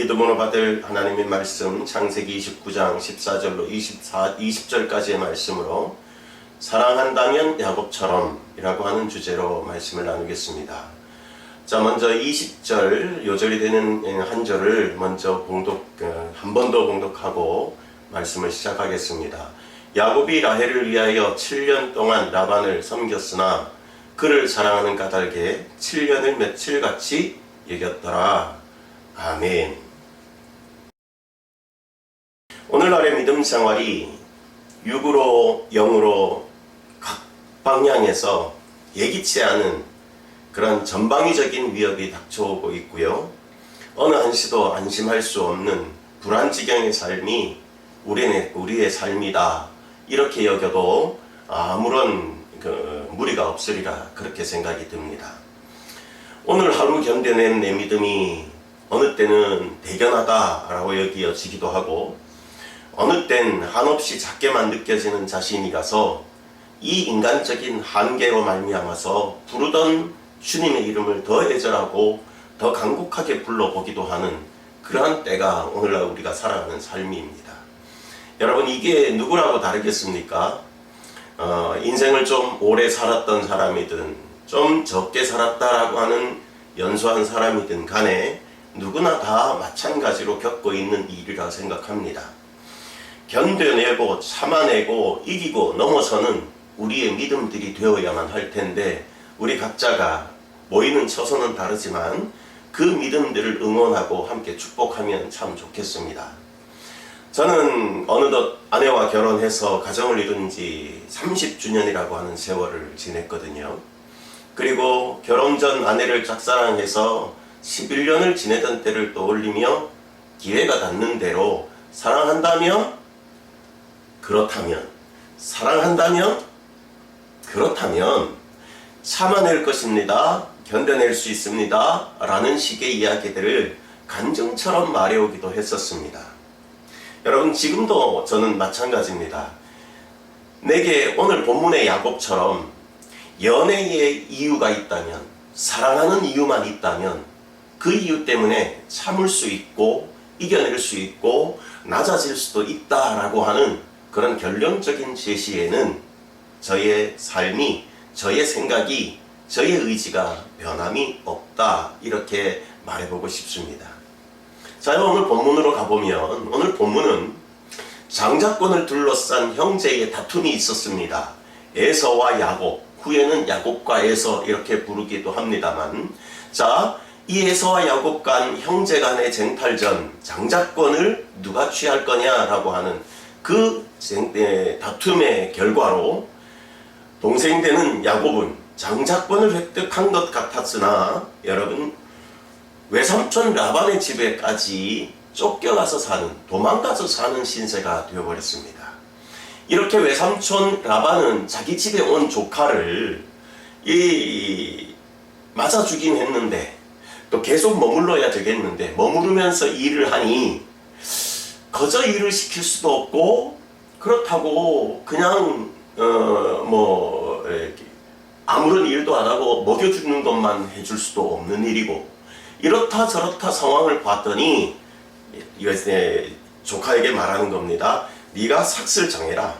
믿음으로 받을 하나님의 말씀 창세기 29장 14절로 20절까지의 말씀으로 사랑한다면 야곱처럼 이라고 하는 주제로 말씀을 나누겠습니다. 자, 먼저 20절 요절이 되는 한 절을 먼저 한 번 더 봉독하고 말씀을 시작하겠습니다. 야곱이 라헬을 위하여 7년 동안 라반을 섬겼으나 그를 사랑하는 까닭에 7년을 며칠같이 여겼더라. 아멘. 오늘날의 믿음 생활이 육으로 영으로 각 방향에서 예기치 않은 그런 전방위적인 위협이 닥쳐오고 있고요. 어느 한시도 안심할 수 없는 불안지경의 삶이 우리의 삶이다. 이렇게 여겨도 아무런 무리가 없으리라 그렇게 생각이 듭니다. 오늘 하루 견뎌낸 내 믿음이 어느 때는 대견하다라고 여겨지기도 하고 어느 땐 한없이 작게만 느껴지는 자신이라서 이 인간적인 한계로 말미암아서 부르던 주님의 이름을 더 애절하고 더 간곡하게 불러보기도 하는 그러한 때가 오늘날 우리가 살아가는 삶입니다. 여러분, 이게 누구라고 다르겠습니까? 인생을 좀 오래 살았던 사람이든 좀 적게 살았다라고 하는 연소한 사람이든 간에 누구나 다 마찬가지로 겪고 있는 일이라 생각합니다. 견뎌내고 참아내고 이기고 넘어서는 우리의 믿음들이 되어야만 할 텐데 우리 각자가 모이는 처소는 다르지만 그 믿음들을 응원하고 함께 축복하면 참 좋겠습니다. 저는 어느덧 아내와 결혼해서 가정을 이룬 지 30주년이라고 하는 세월을 지냈거든요. 그리고 결혼 전 아내를 짝사랑해서 11년을 지내던 때를 떠올리며 기회가 닿는 대로 사랑한다면? 그렇다면? 사랑한다면? 그렇다면 참아낼 것입니다. 견뎌낼 수 있습니다. 라는 식의 이야기들을 간증처럼 말해오기도 했었습니다. 여러분, 지금도 저는 마찬가지입니다. 내게 오늘 본문의 야곱처럼 연애의 이유가 있다면, 사랑하는 이유만 있다면 그 이유 때문에 참을 수 있고 이겨낼 수 있고 낮아질 수도 있다라고 하는 그런 결론적인 제시에는 저의 삶이, 저의 생각이, 저의 의지가 변함이 없다, 이렇게 말해보고 싶습니다. 자, 오늘 본문으로 가보면 오늘 본문은 장자권을 둘러싼 형제의 다툼이 있었습니다. 에서와 야곱, 후에는 야곱과 에서 이렇게 부르기도 합니다만, 자, 이 에서와 야곱 간 형제 간의 쟁탈전, 장자권을 누가 취할 거냐라고 하는 그 다툼의 결과로 동생 되는 야곱은 장자권을 획득한 것 같았으나 여러분, 외삼촌 라반의 집에까지 쫓겨가서 사는, 도망가서 사는 신세가 되어버렸습니다. 이렇게 외삼촌 라반은 자기 집에 온 조카를 맞아주긴 했는데 또 계속 머물러야 되겠는데 머무르면서 일을 하니 거저 일을 시킬 수도 없고 그렇다고 그냥 아무런 일도 안 하고 먹여주는 것만 해줄 수도 없는 일이고, 이렇다 저렇다 상황을 봤더니 조카에게 말하는 겁니다. 네가 삭슬 정해라.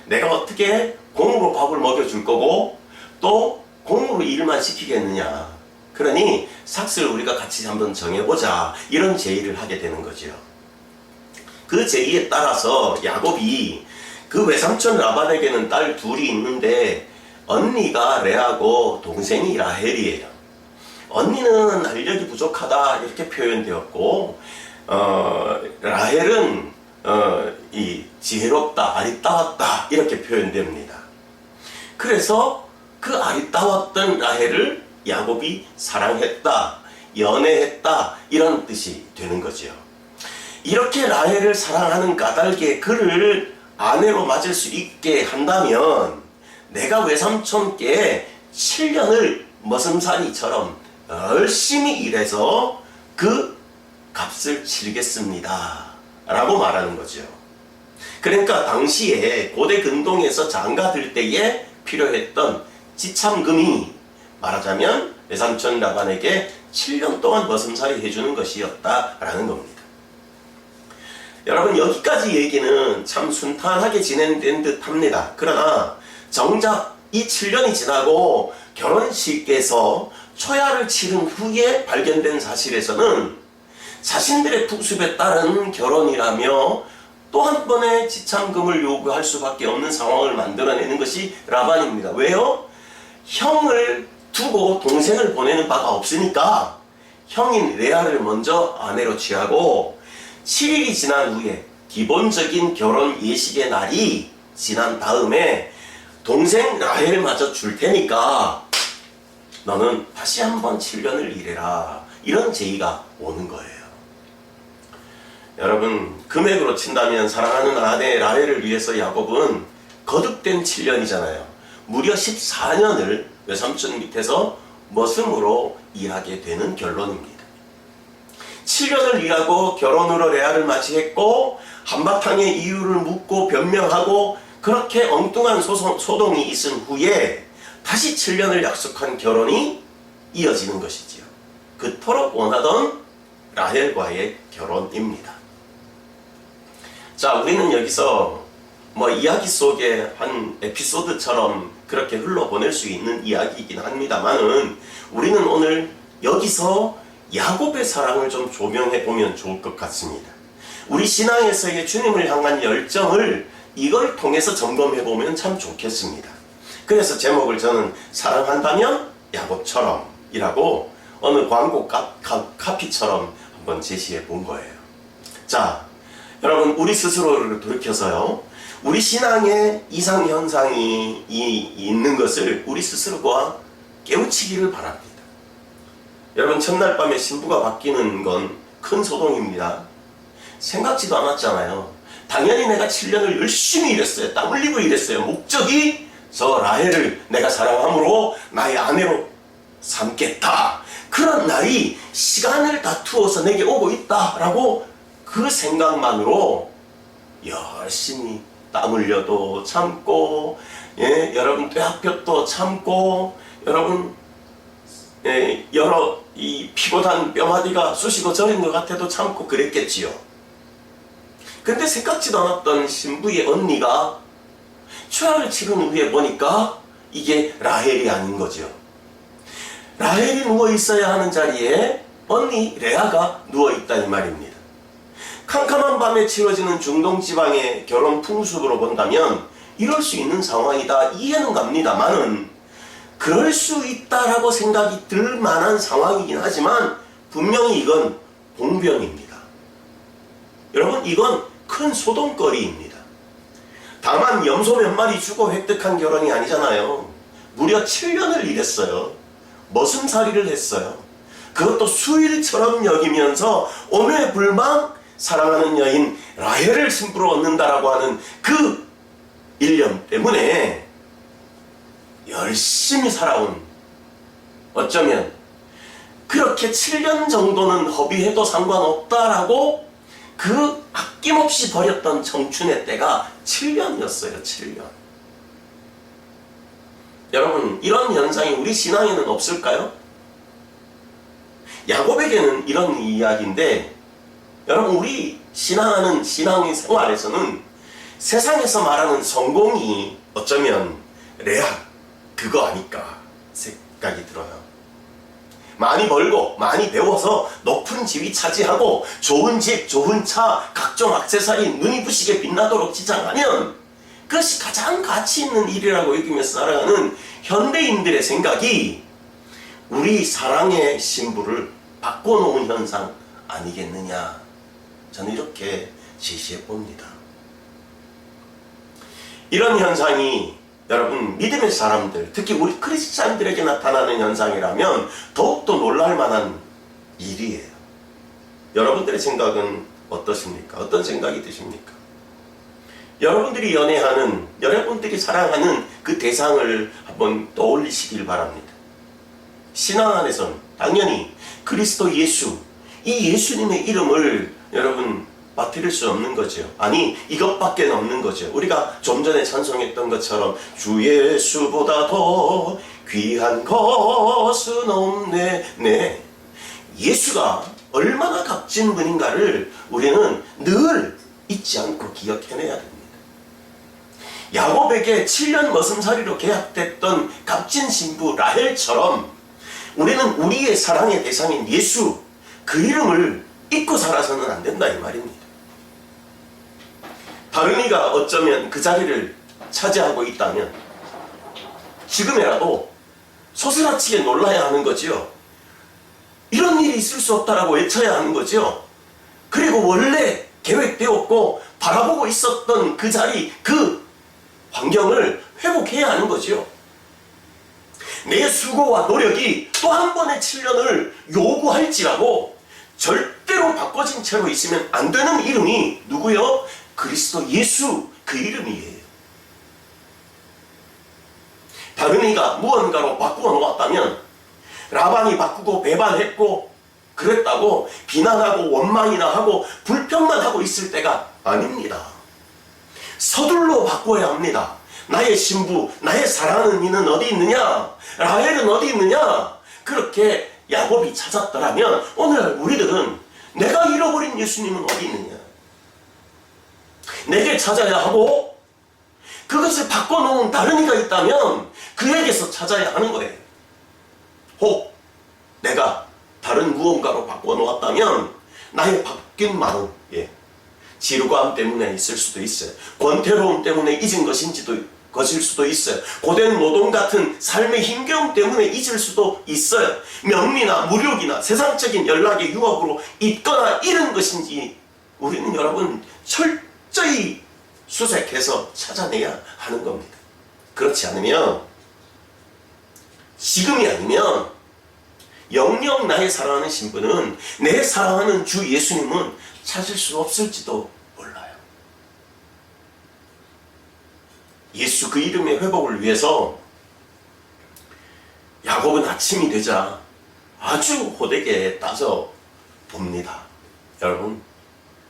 내가 어떻게 공으로 밥을 먹여줄 거고 또 공으로 일만 시키겠느냐. 그러니 삭슬 우리가 같이 한번 정해보자. 이런 제의를 하게 되는 거죠. 그 제의에 따라서 야곱이 그 외삼촌 라반에게는 딸 둘이 있는데 언니가 레아고 동생이 라헬이에요. 언니는 알력이 부족하다 이렇게 표현되었고 라헬은 이 지혜롭다, 아리따웠다 이렇게 표현됩니다. 그래서 그 아리따웠던 라헬을 야곱이 사랑했다, 연애했다 이런 뜻이 되는 거죠. 이렇게 라헬을 사랑하는 까닭에 그를 아내로 맞을 수 있게 한다면 내가 외삼촌께 7년을 머슴살이처럼 열심히 일해서 그 값을 치르겠습니다 라고 말하는 거죠. 그러니까 당시에 고대 근동에서 장가들 때에 필요했던 지참금이 말하자면 외삼촌 라반에게 7년 동안 머슴살이 해주는 것이었다라는 겁니다. 여러분 여기까지 얘기는 참 순탄하게 진행된 듯 합니다. 그러나 정작 이 7년이 지나고 결혼식에서 초야를 치른 후에 발견된 사실에서는 자신들의 풍습에 따른 결혼이라며 또 한 번의 지참금을 요구할 수밖에 없는 상황을 만들어내는 것이 라반입니다. 왜요? 형을 두고 동생을 보내는 바가 없으니까 형인 레아를 먼저 아내로 취하고 7일이 지난 후에 기본적인 결혼 예식의 날이 지난 다음에 동생 라헬마저 줄 테니까 너는 다시 한번 7년을 일해라. 이런 제의가 오는 거예요. 여러분 금액으로 친다면 사랑하는 아내 라헬을 위해서 야곱은 거듭된 7년이잖아요. 무려 14년을 외삼촌 밑에서 머슴으로 일하게 되는 결론입니다. 7년을 일하고 결혼으로 레아를 맞이했고 한바탕의 이유를 묻고 변명하고 그렇게 엉뚱한 소동이 있은 후에 다시 7년을 약속한 결혼이 이어지는 것이지요. 그토록 원하던 라헬과의 결혼입니다. 자, 우리는 여기서 이야기 속의 한 에피소드처럼 그렇게 흘러보낼 수 있는 이야기이긴 합니다만은 우리는 오늘 여기서 야곱의 사랑을 좀 조명해 보면 좋을 것 같습니다. 우리 신앙에서의 주님을 향한 열정을 이걸 통해서 점검해 보면 참 좋겠습니다. 그래서 제목을 저는 사랑한다면 야곱처럼 이라고 어느 광고 카피처럼 한번 제시해 본 거예요. 자, 여러분 우리 스스로를 돌이켜서요. 우리 신앙에 이상현상이 있는 것을 우리 스스로가 깨우치기를 바랍니다. 여러분 첫날 밤에 신부가 바뀌는 건 큰 소동입니다. 생각지도 않았잖아요. 당연히 내가 7년을 열심히 일했어요. 땀 흘리고 일했어요. 목적이 저 라헬을 내가 사랑함으로 나의 아내로 삼겠다. 그런 날이 시간을 다투어서 내게 오고 있다라고 그 생각만으로 열심히 땀 흘려도 참고, 여러분 뙤약볕도 참고, 여러분 여러 이 피고단 뼈마디가 쑤시고 저린 것 같아도 참고 그랬겠지요. 근데 생각지도 않았던 신부의 언니가 초야를 치른 후에 보니까 이게 라헬이 아닌 거죠. 라헬이 누워있어야 하는 자리에 언니 레아가 누워있다 이 말입니다. 캄캄한 밤에 치러지는 중동지방의 결혼 풍습으로 본다면 이럴 수 있는 상황이다 이해는 갑니다만은 그럴 수 있다라고 생각이 들 만한 상황이긴 하지만 분명히 이건 공병입니다. 여러분 이건 큰 소동거리입니다. 다만 염소 몇 마리 주고 획득한 결혼이 아니잖아요. 무려 7년을 일했어요. 머슴살이를 했어요. 그것도 수일처럼 여기면서 오매불망 사랑하는 여인 라헬을 신부로 얻는다라고 하는 그 일념 때문에 열심히 살아온, 어쩌면 그렇게 7년 정도는 허비해도 상관없다라고 그 아낌없이 버렸던 청춘의 때가 7년이었어요. 7년. 여러분 이런 현상이 우리 신앙에는 없을까요? 야곱에게는 이런 이야기인데 여러분 우리 신앙하는 신앙의 생활에서는 세상에서 말하는 성공이 어쩌면 레아 그거 아닐까 생각이 들어요. 많이 벌고 많이 배워서 높은 지위 차지하고 좋은 집, 좋은 차, 각종 액세서리 눈이 부시게 빛나도록 지장하면 그것이 가장 가치 있는 일이라고 여기면서 살아가는 현대인들의 생각이 우리 사랑의 신부를 바꿔놓은 현상 아니겠느냐. 저는 이렇게 제시해 봅니다. 이런 현상이 여러분 믿음의 사람들, 특히 우리 크리스찬들에게 나타나는 현상이라면 더욱더 놀랄 만한 일이에요. 여러분들의 생각은 어떠십니까? 어떤 생각이 드십니까? 여러분들이 연애하는, 여러분들이 사랑하는 그 대상을 한번 떠올리시길 바랍니다. 신앙 안에서는 당연히 그리스도 예수, 이 예수님의 이름을 여러분 빠뜨릴 수 없는 거죠. 아니 이것밖에 없는 거죠. 우리가 좀 전에 찬송했던 것처럼 주 예수보다 더 귀한 것은 없네. 예수가 얼마나 값진 분인가를 우리는 늘 잊지 않고 기억해내야 됩니다. 야곱에게 7년 머슴살이로 계약됐던 값진 신부 라헬처럼 우리는 우리의 사랑의 대상인 예수, 그 이름을 잊고 살아서는 안 된다 이 말입니다. 다른 이가 어쩌면 그 자리를 차지하고 있다면 지금이라도 소스라치게 놀라야 하는 거지요. 이런 일이 있을 수 없다라고 외쳐야 하는 거지요. 그리고 원래 계획되었고 바라보고 있었던 그 자리, 그 환경을 회복해야 하는 거지요. 내 수고와 노력이 또 한 번의 7년을 요구할지라도 절대로 바꿔진 채로 있으면 안 되는 이름이 누구요? 그리스도 예수, 그 이름이에요. 다른 이가 무언가로 바꾸어 놓았다면 라반이 바꾸고 배반했고 그랬다고 비난하고 원망이나 하고 불평만 하고 있을 때가 아닙니다. 서둘러 바꿔야 합니다. 나의 신부, 나의 사랑하는 이는 어디 있느냐? 라헬은 어디 있느냐? 그렇게 야곱이 찾았더라면 오늘 우리들은 내가 잃어버린 예수님은 어디 있느냐? 내게 찾아야 하고 그것을 바꿔놓은 다른 이가 있다면 그에게서 찾아야 하는 거예요. 혹 내가 다른 무언가로 바꿔놓았다면 나의 바뀐 마음, 지루감 때문에 있을 수도 있어요. 권태로움 때문에 잊은 것일 수도 있어요. 고된 노동 같은 삶의 힘겨움 때문에 잊을 수도 있어요. 명리나 무력이나 세상적인 연락의 유혹으로 잊거나 잃은 것인지 우리는 여러분 철저히 수색해서 찾아내야 하는 겁니다. 그렇지 않으면 지금이 아니면 영영 나의 사랑하는 신부는 내 사랑하는 주 예수님은 찾을 수 없을지도 몰라요. 예수 그 이름의 회복을 위해서 야곱은 아침이 되자 아주 호되게 따져 봅니다. 여러분,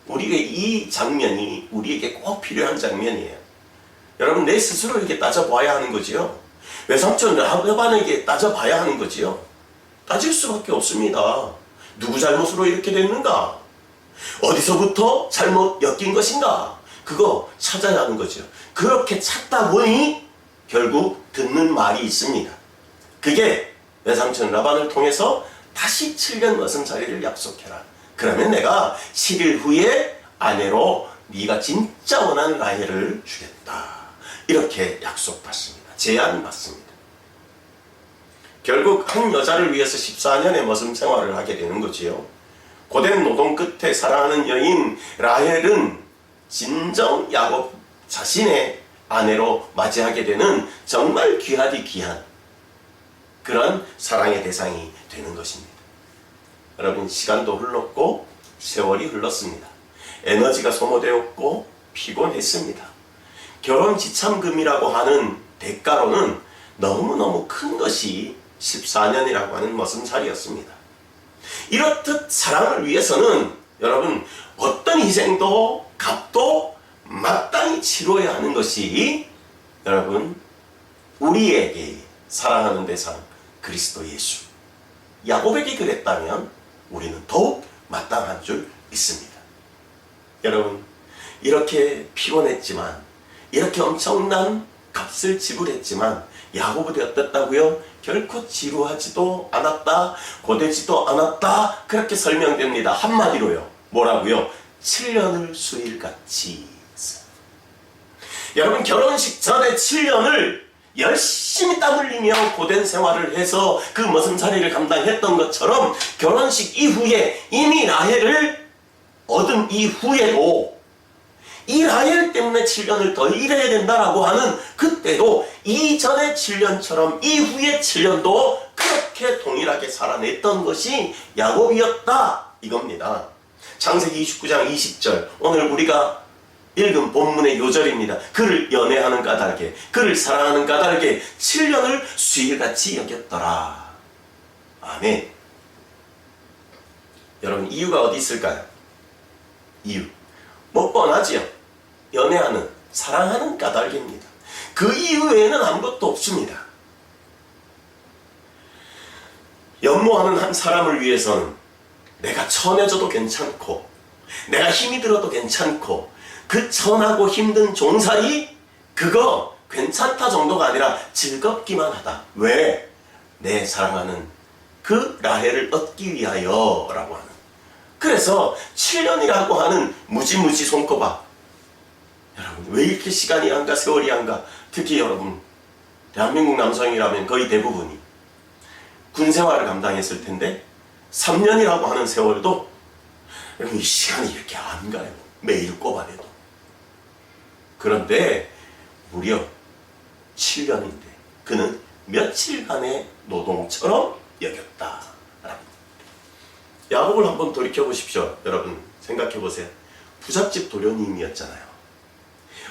우리의 이 장면이 우리에게 꼭 필요한 장면이에요. 여러분, 내 스스로 이렇게 따져봐야 하는 거지요. 외삼촌 라반에게 따져봐야 하는 거지요. 따질 수밖에 없습니다. 누구 잘못으로 이렇게 됐는가? 어디서부터 잘못 엮인 것인가? 그거 찾아야 하는 거죠. 그렇게 찾다 보니 결국 듣는 말이 있습니다. 그게 외삼촌 라반을 통해서 다시 7년 머슴살이를 약속해라. 그러면 내가 7일 후에 아내로 네가 진짜 원하는 라헬을 주겠다. 이렇게 약속받습니다. 제안받습니다. 결국 한 여자를 위해서 14년의 머슴 생활을 하게 되는 거지요. 고된 노동 끝에 사랑하는 여인 라헬은 진정 야곱 자신의 아내로 맞이하게 되는 정말 귀하디 귀한 그런 사랑의 대상이 되는 것입니다. 여러분, 시간도 흘렀고 세월이 흘렀습니다. 에너지가 소모되었고 피곤했습니다. 결혼 지참금이라고 하는 대가로는 너무너무 큰 것이 14년이라고 하는 머슴살이었습니다. 이렇듯 사랑을 위해서는 여러분 어떤 희생도 값도 마땅히 치러야 하는 것이 여러분 우리에게 사랑하는 대상 그리스도 예수, 야곱에게 그랬다면 우리는 더욱 마땅한 줄 믿습니다. 여러분, 이렇게 피곤했지만 이렇게 엄청난 값을 지불했지만 야곱이 어떻다고요? 결코 지루하지도 않았다, 고되지도 않았다, 그렇게 설명됩니다. 한마디로요. 뭐라고요? 7년을 수일같이 했어요. 여러분, 결혼식 전에 7년을 열심히 땀 흘리며 고된 생활을 해서 그 머슴살이를 감당했던 것처럼 결혼식 이후에 이미 라헬을 얻은 이후에도 이 라헬 때문에 7년을 더 일해야 된다라고 하는 그때도 이전의 7년처럼 이후의 7년도 그렇게 동일하게 살아냈던 것이 야곱이었다 이겁니다. 창세기 29장 20절, 오늘 우리가 읽은 본문의 요절입니다. 그를 연애하는 까닭에, 그를 사랑하는 까닭에 7년을 수일같이 여겼더라. 아멘. 여러분, 이유가 어디 있을까요? 이유 뭐 뻔하지요. 연애하는, 사랑하는 까닭입니다. 그 이유에는 아무것도 없습니다. 연모하는 한 사람을 위해서는 내가 천해져도 괜찮고 내가 힘이 들어도 괜찮고 그 천하고 힘든 종살이 그거 괜찮다 정도가 아니라 즐겁기만 하다. 왜? 내 사랑하는 그 라헬을 얻기 위하여 라고 하는. 그래서 7년이라고 하는 무지무지 손꼽아. 여러분 왜 이렇게 시간이 안 가, 세월이 안 가? 특히 여러분 대한민국 남성이라면 거의 대부분이 군생활을 감당했을 텐데 3년이라고 하는 세월도 여러분 이 시간이 이렇게 안 가요. 매일 꼽아내도. 그런데 무려 7년인데 그는 며칠간의 노동처럼 여겼다. 야곱을 한번 돌이켜보십시오. 여러분 생각해보세요. 부잣집 도련님이었잖아요.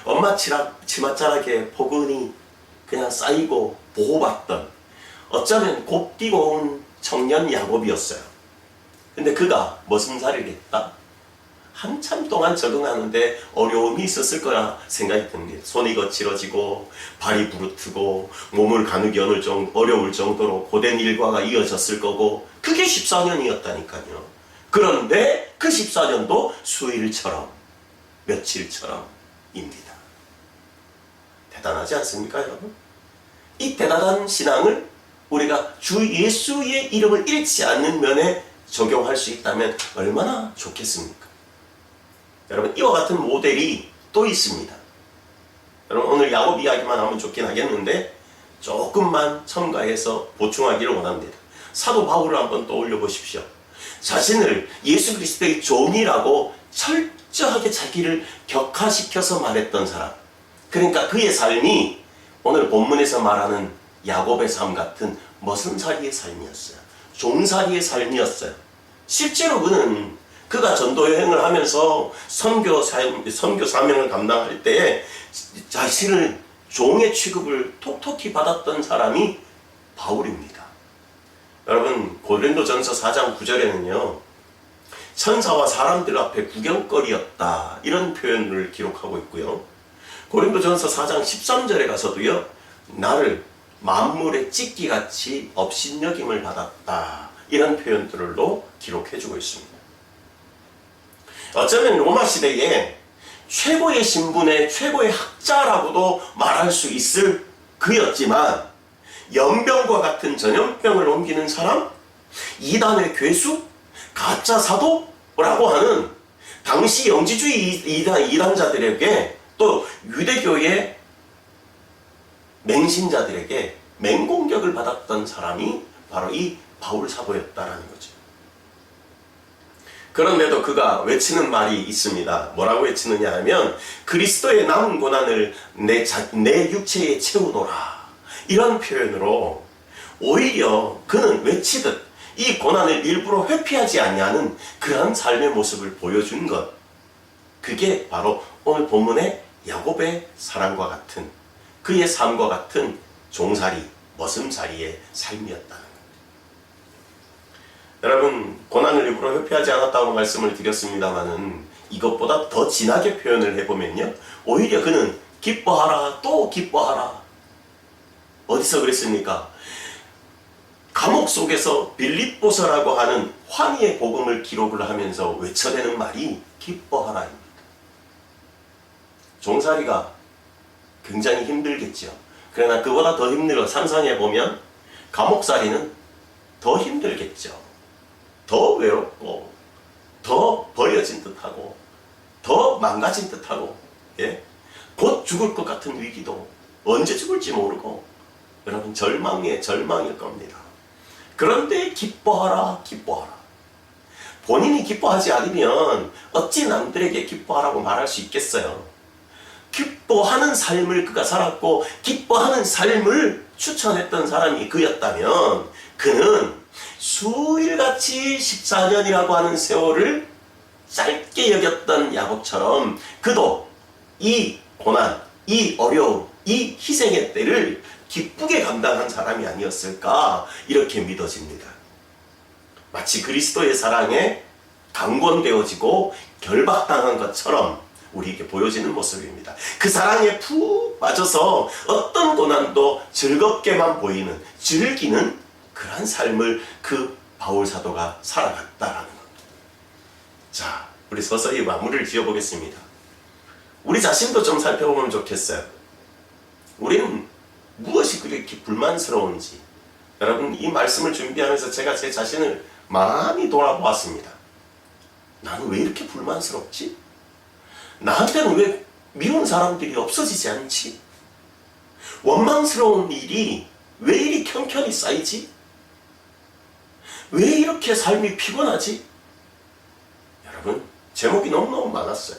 엄마 치맛자락에 포근히 그냥 쌓이고 보호받던 어쩌면 곱디고 온 청년 야곱이었어요. 근데 그가 무슨 살이를 했다? 한참 동안 적응하는데 어려움이 있었을 거라 생각이 듭니다. 손이 거칠어지고 발이 부르트고 몸을 가누기 어려울 정도로 고된 일과가 이어졌을 거고 그게 14년이었다니까요. 그런데 그 14년도 수일처럼 며칠처럼입니다. 대단하지 않습니까 여러분? 이 대단한 신앙을 우리가 주 예수의 이름을 잃지 않는 면에 적용할 수 있다면 얼마나 좋겠습니까? 여러분 이와 같은 모델이 또 있습니다. 여러분 오늘 야곱 이야기만 하면 좋긴 하겠는데 조금만 첨가해서 보충하기를 원합니다. 사도 바울을 한번 떠올려 보십시오. 자신을 예수 그리스도의 종이라고 철저하게 자기를 격화시켜서 말했던 사람. 그러니까 그의 삶이 오늘 본문에서 말하는 야곱의 삶 같은 머슴살이의 삶이었어요. 종살이의 삶이었어요. 실제로 그가 전도 여행을 하면서 선교 사명을 감당할 때 자신을 종의 취급을 톡톡히 받았던 사람이 바울입니다. 여러분 고린도전서 4장 9절에는요. 천사와 사람들 앞에 구경거리였다 이런 표현을 기록하고 있고요. 고린도전서 4장 13절에 가서도요. 나를 만물의 찢기같이 업신여김을 받았다 이런 표현들로 기록해주고 있습니다. 어쩌면 로마 시대에 최고의 신분의 최고의 학자라고도 말할 수 있을 그였지만 연병과 같은 전염병을 옮기는 사람, 이단의 괴수, 가짜 사도라고 하는 당시 영지주의 이단자들에게 또 유대교의 맹신자들에게 맹공격을 받았던 사람이 바로 이 바울 사도였다라는 거죠. 그런데도 그가 외치는 말이 있습니다. 뭐라고 외치느냐 하면 그리스도의 남은 고난을 내 육체에 채우노라 이런 표현으로 오히려 그는 외치듯 이 고난을 일부러 회피하지 아니하는 그러한 삶의 모습을 보여준 것, 그게 바로 오늘 본문의 야곱의 사랑과 같은 그의 삶과 같은 종살이, 머슴살이의 삶이었다는 것. 여러분 고난을 일부러 회피하지 않았다고 말씀을 드렸습니다마는 이것보다 더 진하게 표현을 해보면요, 오히려 그는 기뻐하라 또 기뻐하라. 어디서 그랬습니까? 감옥 속에서 빌립보서라고 하는 환희의 복음을 기록을 하면서 외쳐대는 말이 기뻐하라입니다. 종살이가 굉장히 힘들겠죠. 그러나 그보다 더 힘들어 상상해보면 감옥살이는 더 힘들겠죠. 더 외롭고 더 버려진 듯하고 더 망가진 듯하고, 예? 곧 죽을 것 같은 위기도 언제 죽을지 모르고 여러분 절망일 겁니다. 그런데 기뻐하라 기뻐하라. 본인이 기뻐하지 않으면 어찌 남들에게 기뻐하라고 말할 수 있겠어요. 기뻐하는 삶을 그가 살았고 기뻐하는 삶을 추천했던 사람이 그였다면 그는 수일같이 14년이라고 하는 세월을 짧게 여겼던 야곱처럼 그도 이 고난, 이 어려움, 이 희생의 때를 기쁘게 감당한 사람이 아니었을까 이렇게 믿어집니다. 마치 그리스도의 사랑에 강권되어지고 결박당한 것처럼 우리에게 보여지는 모습입니다. 그 사랑에 푹 빠져서 어떤 고난도 즐겁게만 보이는, 즐기는 그러한 삶을 그 바울 사도가 살아갔다라는 겁니다. 자, 우리 서서히 마무리를 지어보겠습니다. 우리 자신도 좀 살펴보면 좋겠어요. 우리는 무엇이 그렇게 불만스러운지. 여러분, 이 말씀을 준비하면서 제가 제 자신을 많이 돌아보았습니다. 나는 왜 이렇게 불만스럽지? 나한테는 왜 미운 사람들이 없어지지 않지? 원망스러운 일이 왜 이리 켜켜이 쌓이지? 왜 이렇게 삶이 피곤하지? 여러분, 제목이 너무너무 많았어요.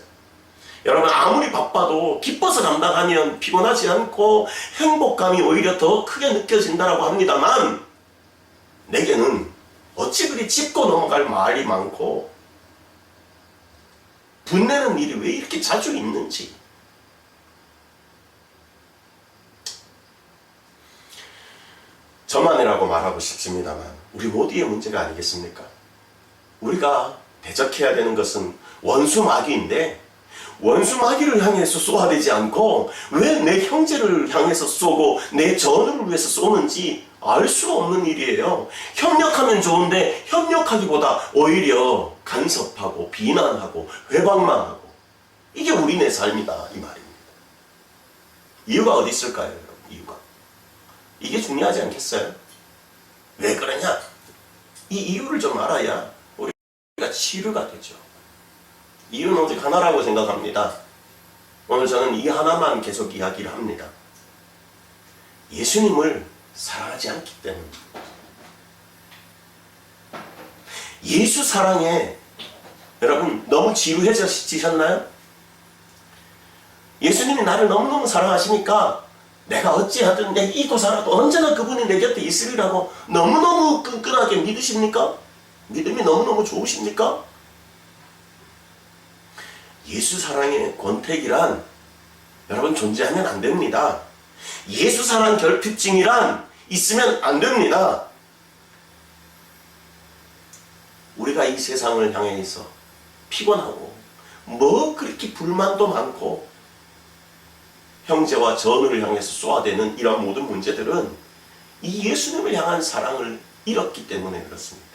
여러분, 아무리 바빠도 기뻐서 감당하면 피곤하지 않고 행복감이 오히려 더 크게 느껴진다고 합니다만, 내게는 어찌 그리 짚고 넘어갈 말이 많고 분내는 일이 왜 이렇게 자주 있는지. 저만이라고 말하고 싶습니다만 우리 모두의 문제가 아니겠습니까? 우리가 대적해야 되는 것은 원수 마귀인데, 원수 마귀를 향해서 쏘아야 되지 않고 왜 내 형제를 향해서 쏘고 내 전우를 위해서 쏘는지 알 수가 없는 일이에요. 협력하면 좋은데 협력하기보다 오히려 간섭하고 비난하고 회방만 하고, 이게 우리네 삶이다 이 말입니다. 이유가 어디 있을까요, 여러분? 이유가 이게 중요하지 않겠어요? 왜 그러냐? 이 이유를 좀 알아야 우리가 치유가 되죠. 이유는 오직 하나라고 생각합니다. 오늘 저는 이 하나만 계속 이야기를 합니다. 예수님을 사랑하지 않기 때문에. 예수 사랑에 여러분 너무 지루해지셨나요? 예수님이 나를 너무너무 사랑하시니까 내가 어찌하든 내 이고사라도 언제나 그분이 내 곁에 있으리라고 너무너무 끈끈하게 믿으십니까? 믿음이 너무너무 좋으십니까? 예수 사랑의 권태기란 여러분 존재하면 안 됩니다. 예수 사랑 결핍증이란 있으면 안 됩니다. 우리가 이 세상을 향해서 피곤하고 뭐 그렇게 불만도 많고 형제와 전우를 향해서 쏘아대는 이런 모든 문제들은 이 예수님을 향한 사랑을 잃었기 때문에 그렇습니다.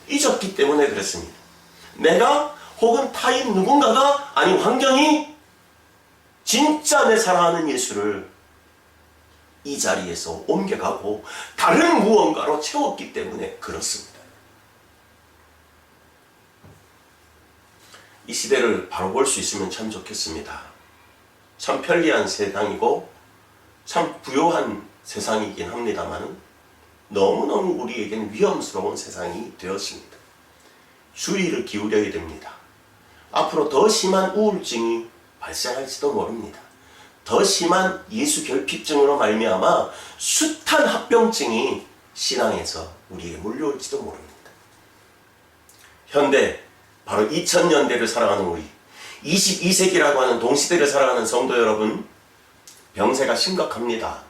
잊었기 때문에 그렇습니다. 내가 혹은 타인 누군가가, 아니 환경이 진짜 내 사랑하는 예수를 이 자리에서 옮겨가고 다른 무언가로 채웠기 때문에 그렇습니다. 이 시대를 바로 볼 수 있으면 참 좋겠습니다. 참 편리한 세상이고 참 부요한 세상이긴 합니다만 너무너무 우리에게는 위험스러운 세상이 되었습니다. 주의를 기울여야 됩니다. 앞으로 더 심한 우울증이 발생할지도 모릅니다. 더 심한 예수 결핍증으로 말미암아 숱한 합병증이 신앙에서 우리에게 몰려올지도 모릅니다. 현대, 바로 2000년대를 살아가는 우리, 22세기라고 하는 동시대를 살아가는 성도 여러분, 병세가 심각합니다.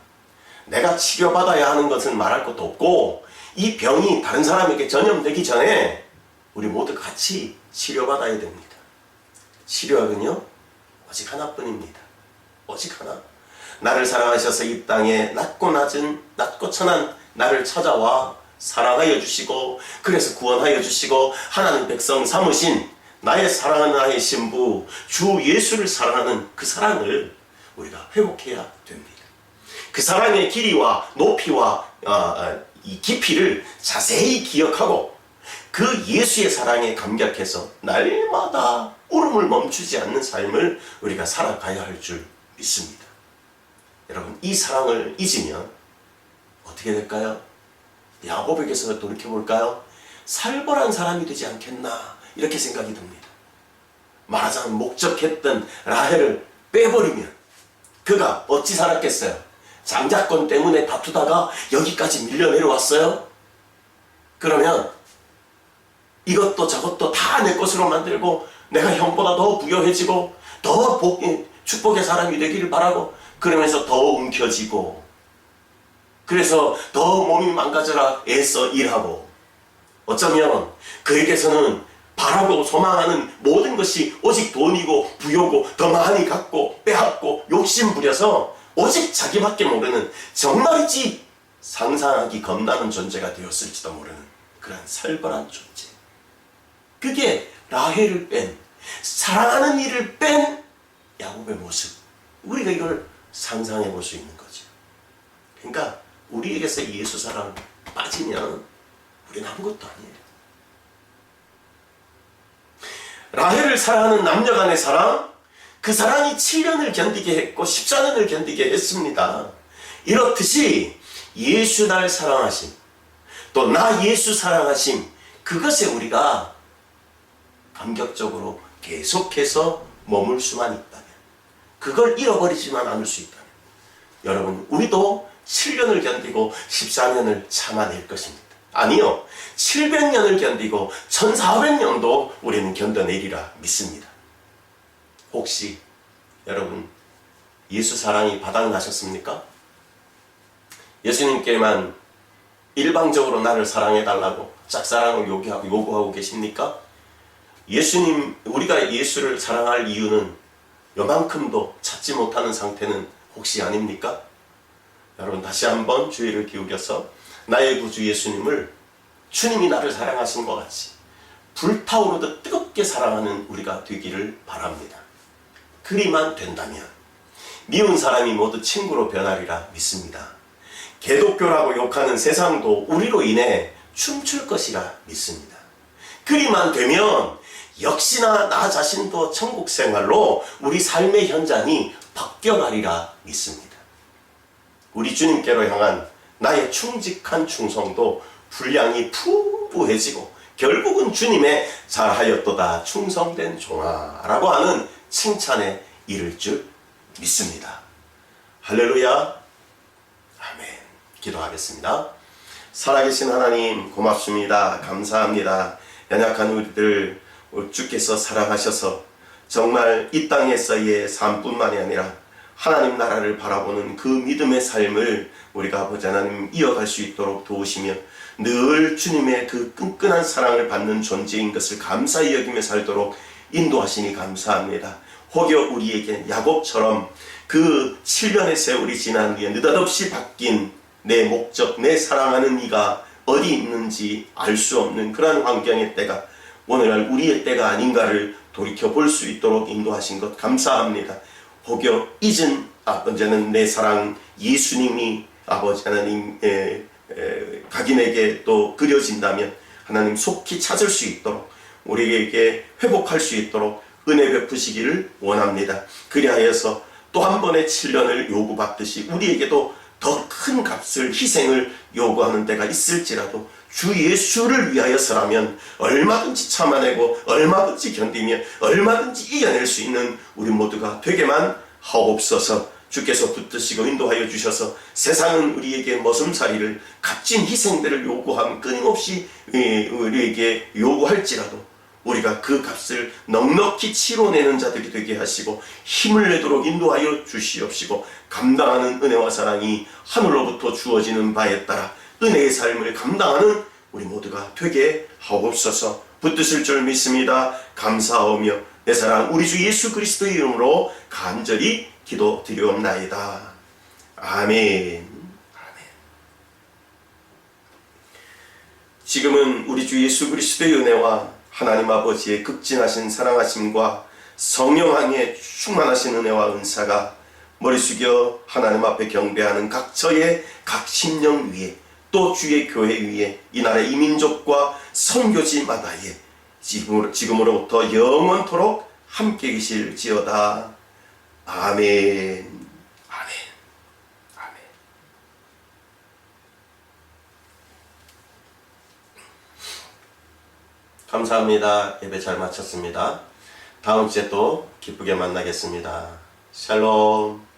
내가 치료받아야 하는 것은 말할 것도 없고 이 병이 다른 사람에게 전염되기 전에 우리 모두 같이 치료받아야 됩니다. 치료학은요 오직 하나뿐입니다. 오직 하나. 나를 사랑하셔서 이 땅에 낮고 낮은, 낮고 천한 나를 찾아와 사랑하여 주시고, 그래서 구원하여 주시고 하나님 백성 삼으신 나의 사랑하는 나의 신부 주 예수를 사랑하는 그 사랑을 우리가 회복해야 됩니다. 그 사랑의 길이와 높이와 이 깊이를 자세히 기억하고 그 예수의 사랑에 감격해서 날마다 울음을 멈추지 않는 삶을 우리가 살아가야 할 줄 믿습니다. 여러분, 이 사랑을 잊으면 어떻게 될까요? 야곱에게서 돌이켜볼까요? 살벌한 사람이 되지 않겠나 이렇게 생각이 듭니다. 말하자면 목적했던 라헬을 빼버리면 그가 어찌 살았겠어요? 장자권 때문에 다투다가 여기까지 밀려 내려왔어요? 그러면 이것도 저것도 다 내 것으로 만들고 내가 형보다 더 부유해지고 더 축복의 사람이 되기를 바라고 그러면서 더 움켜쥐고, 그래서 더 몸이 망가져라 애써 일하고, 어쩌면 그에게서는 바라고 소망하는 모든 것이 오직 돈이고 부여고 더 많이 갖고 빼앗고 욕심부려서 오직 자기밖에 모르는, 정말이지 상상하기 겁나는 존재가 되었을지도 모르는 그런 살벌한 존재. 그게 라헬을 뺀, 사랑하는 이를 뺀 야곱의 모습, 우리가 이걸 상상해 볼 수 있는 거죠. 그러니까 우리에게서 예수 사랑 빠지면 우리는 아무것도 아니에요. 라헬을 사랑하는 남녀 간의 사랑, 그 사랑이 7년을 견디게 했고 14년을 견디게 했습니다. 이렇듯이 예수 날 사랑하심, 또 나 예수 사랑하심, 그것에 우리가 감격적으로 계속해서 머물 수만 있다면, 그걸 잃어버리지만 않을 수 있다면, 여러분 우리도 7년을 견디고 14년을 참아낼 것입니다. 아니요, 700년을 견디고 1400년도 우리는 견뎌내리라 믿습니다. 혹시 여러분 예수 사랑이 바닥나셨습니까? 예수님께만 일방적으로 나를 사랑해달라고 짝사랑을 요구하고 계십니까? 예수님, 우리가 예수를 사랑할 이유는 요만큼도 찾지 못하는 상태는 혹시 아닙니까? 여러분 다시 한번 주의를 기울여서 나의 구주 예수님을 주님이 나를 사랑하신 것 같이 불타오르듯 뜨겁게 사랑하는 우리가 되기를 바랍니다. 그리만 된다면 미운 사람이 모두 친구로 변하리라 믿습니다. 개독교라고 욕하는 세상도 우리로 인해 춤출 것이라 믿습니다. 그리만 되면 역시나 나 자신도 천국 생활로 우리 삶의 현장이 바뀌어가리라 믿습니다. 우리 주님께로 향한 나의 충직한 충성도 분량이 풍부해지고 결국은 주님의 잘하였도다 충성된 종아라고 하는 칭찬에 이를 줄 믿습니다. 할렐루야. 아멘. 기도하겠습니다. 살아계신 하나님 고맙습니다. 감사합니다. 연약한 우리들 주께서 사랑하셔서 정말 이 땅에서의 삶뿐만이 아니라 하나님 나라를 바라보는 그 믿음의 삶을 우리가 아버지 하나님 이어갈 수 있도록 도우시며 늘 주님의 그 끈끈한 사랑을 받는 존재인 것을 감사히 여기며 살도록 인도하시니 감사합니다. 혹여 우리에게 야곱처럼 그 7년의 세월이 지난 뒤에 느닷없이 바뀐 내 목적, 내 사랑하는 이가 어디 있는지 알 수 없는 그러한 환경의 때가 오늘날 우리의 때가 아닌가를 돌이켜볼 수 있도록 인도하신 것 감사합니다. 혹여 잊은 언제는 내 사랑 예수님이 아버지 하나님 각인에게 또 그려진다면 하나님 속히 찾을 수 있도록 우리에게 회복할 수 있도록 은혜 베푸시기를 원합니다. 그리하여서 또 한 번의 7년을 요구받듯이 우리에게도 더 큰 값을 희생을 요구하는 때가 있을지라도 주 예수를 위하여서라면 얼마든지 참아내고 얼마든지 견디며 얼마든지 이겨낼 수 있는 우리 모두가 되게만 하옵소서. 주께서 붙드시고 인도하여 주셔서 세상은 우리에게 머슴살이를 값진 희생들을 요구함 끊임없이 우리에게 요구할지라도 우리가 그 값을 넉넉히 치러내는 자들이 되게 하시고 힘을 내도록 인도하여 주시옵시고 감당하는 은혜와 사랑이 하늘로부터 주어지는 바에 따라 은혜의 삶을 감당하는 우리 모두가 되게 하옵소서. 붙드실 줄 믿습니다. 감사하며 내 사랑 우리 주 예수 그리스도의 이름으로 간절히 기도드리옵나이다. 아멘. 지금은 우리 주 예수 그리스도의 은혜와 하나님 아버지의 극진하신 사랑하심과 성령 안에 충만하신 은혜와 은사가 머리 숙여 하나님 앞에 경배하는 각처의 각 심령 위에 또 주의 교회 위에 이 나라의 이민족과 선교지마다에 지금으로부터 영원토록 함께 계실지어다. 아멘. 아멘. 아멘. 감사합니다. 예배 잘 마쳤습니다. 다음 주에 또 기쁘게 만나겠습니다. 샬롬.